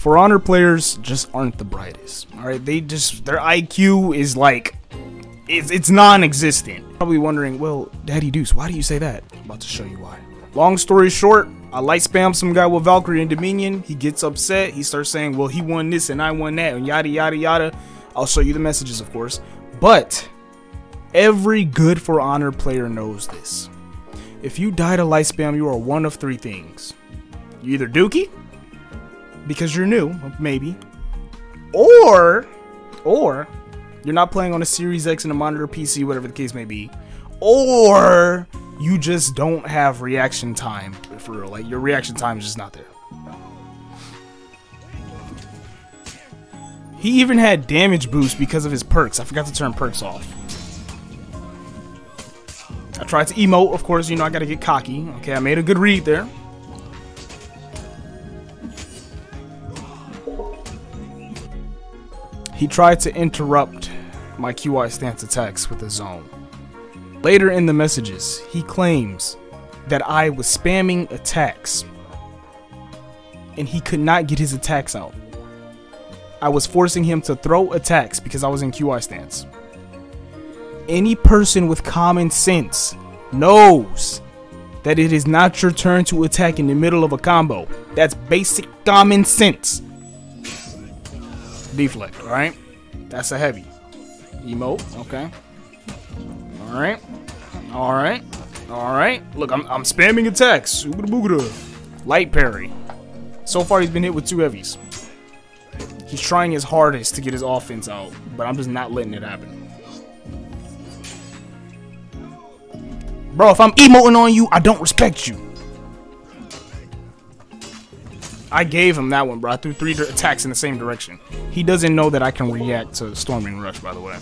For Honor players just aren't the brightest. Alright, their IQ is like, it's non-existent. Probably wondering, well, Daddy Deuce, why do you say that? I'm about to show you why. Long story short, I light spam some guy with Valkyrie and Dominion. He gets upset. He starts saying, well, he won this and I won that and yada yada yada. I'll show you the messages, of course. But every good For Honor player knows this. If you die to light spam, you are one of three things. You either dookie, because you're new, maybe, or you're not playing on a Series X and a monitor PC, whatever the case may be, or you just don't have reaction time for real. Like, your reaction time is just not there. He even had damage boost because of his perks. I forgot to turn perks off. I tried to emote, of course, you know, I gotta get cocky. Okay, I made a good read there. He tried to interrupt my QI stance attacks with a zone. Later in the messages, he claims that I was spamming attacks and he could not get his attacks out. I was forcing him to throw attacks because I was in QI stance. Any person with common sense knows that it is not your turn to attack in the middle of a combo. That's basic common sense. Deflect, alright? That's a heavy. Emote, okay. Alright. Alright. Alright. Look, I'm spamming attacks. Oogada boogada. Light parry. So far he's been hit with 2 heavies. He's trying his hardest to get his offense out, but I'm just not letting it happen. Bro, if I'm emoting on you, I don't respect you. I gave him that one, bro. I threw 3 attacks in the same direction. He doesn't know that I can react to Storming Rush, by the way.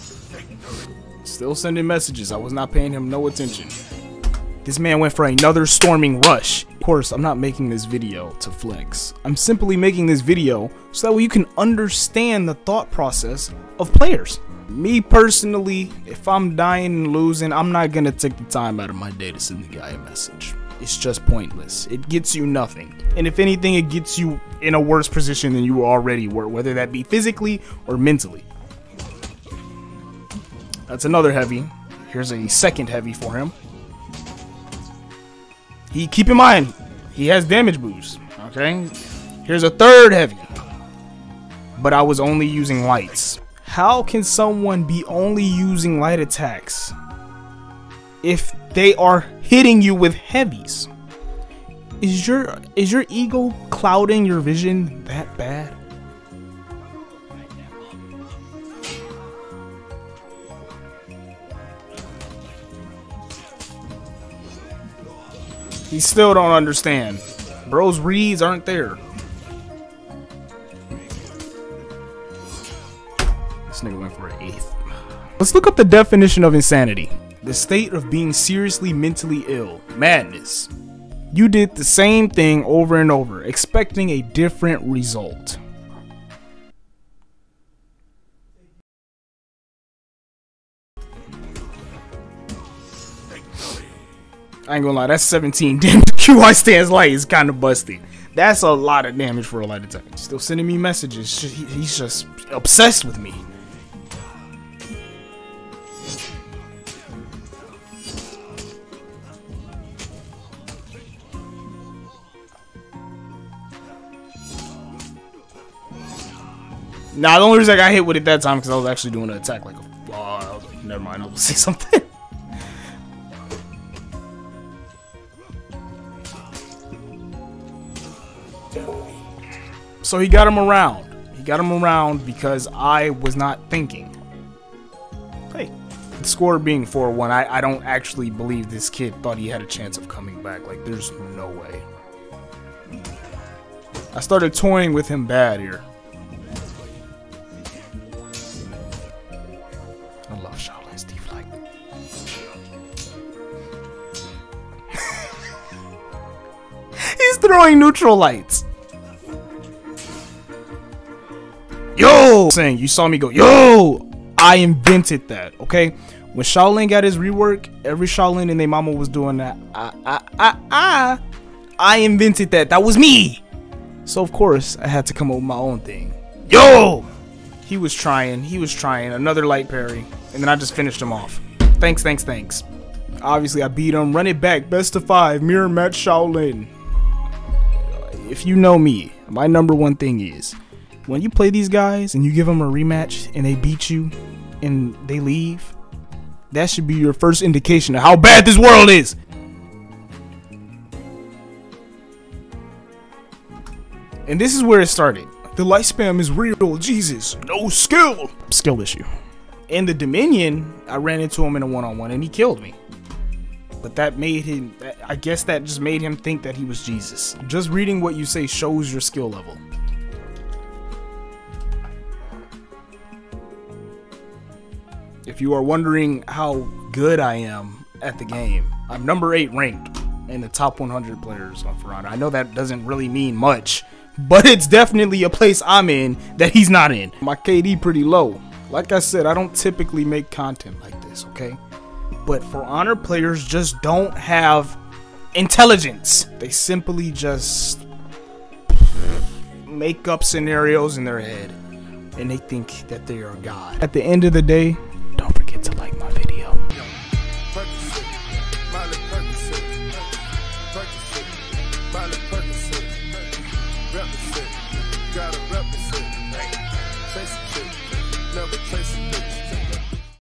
Still sending messages. I was not paying him no attention. This man went for another Storming Rush. Of course, I'm not making this video to flex. I'm simply making this video so that way you can understand the thought process of players. Me personally, if I'm dying and losing, I'm not gonna take the time out of my day to send the guy a message. It's just pointless. It gets you nothing. And if anything, it gets you in a worse position than you already were, whether that be physically or mentally. That's another heavy. Here's a second heavy for him. Keep in mind, he has damage boost. Okay? Here's a third heavy. But I was only using lights. How can someone be only using light attacks if they are hitting you with heavies? Is your ego clouding your vision that bad? He still don't understand. Bro's reads aren't there. This nigga went for an 8th. Let's look up the definition of insanity. The state of being seriously mentally ill. Madness. You did the same thing over and over, expecting a different result. I ain't gonna lie, that's 17 damage. QI stance light is kind of busted. That's a lot of damage for a light attack. Still sending me messages. He's just obsessed with me. Nah, the only reason I got hit with it that time because I was actually doing an attack like a. I was like, never mind, I'll say something. So he got him around. He got him around because I was not thinking. Hey, the score being 4-1, I don't actually believe this kid thought he had a chance of coming back. Like, there's no way. I started toying with him bad here. I love Shaolin's deflect. He's throwing neutral lights. Yo! Saying, you saw me go, yo! I invented that, okay? When Shaolin got his rework, every Shaolin and their mama was doing that. I invented that. That was me. So of course I had to come up with my own thing. Yo! He was trying, another light parry, and then I just finished him off. Thanks. Obviously I beat him, run it back, best of 5, mirror match Shaolin. If you know me, my #1 thing is, when you play these guys and you give them a rematch and they beat you and they leave, that should be your first indication of how bad this world is. And this is where it started. The light spam is real, Jesus, no skill. Skill issue. In the Dominion, I ran into him in a one-on-one and he killed me. But that made him, I guess that just made him think that he was Jesus. Just reading what you say shows your skill level. If you are wondering how good I am at the game, I'm #8 ranked in the top 100 players on For Honor. I know that doesn't really mean much, but it's definitely a place I'm in that he's not in. My KD pretty low. Like I said, I don't typically make content like this, okay? But For Honor players just don't have intelligence. They simply just make up scenarios in their head and they think that they are God. At the end of the day, don't forget to like my video. Gotta represent, chase a chick, never chase a bitch.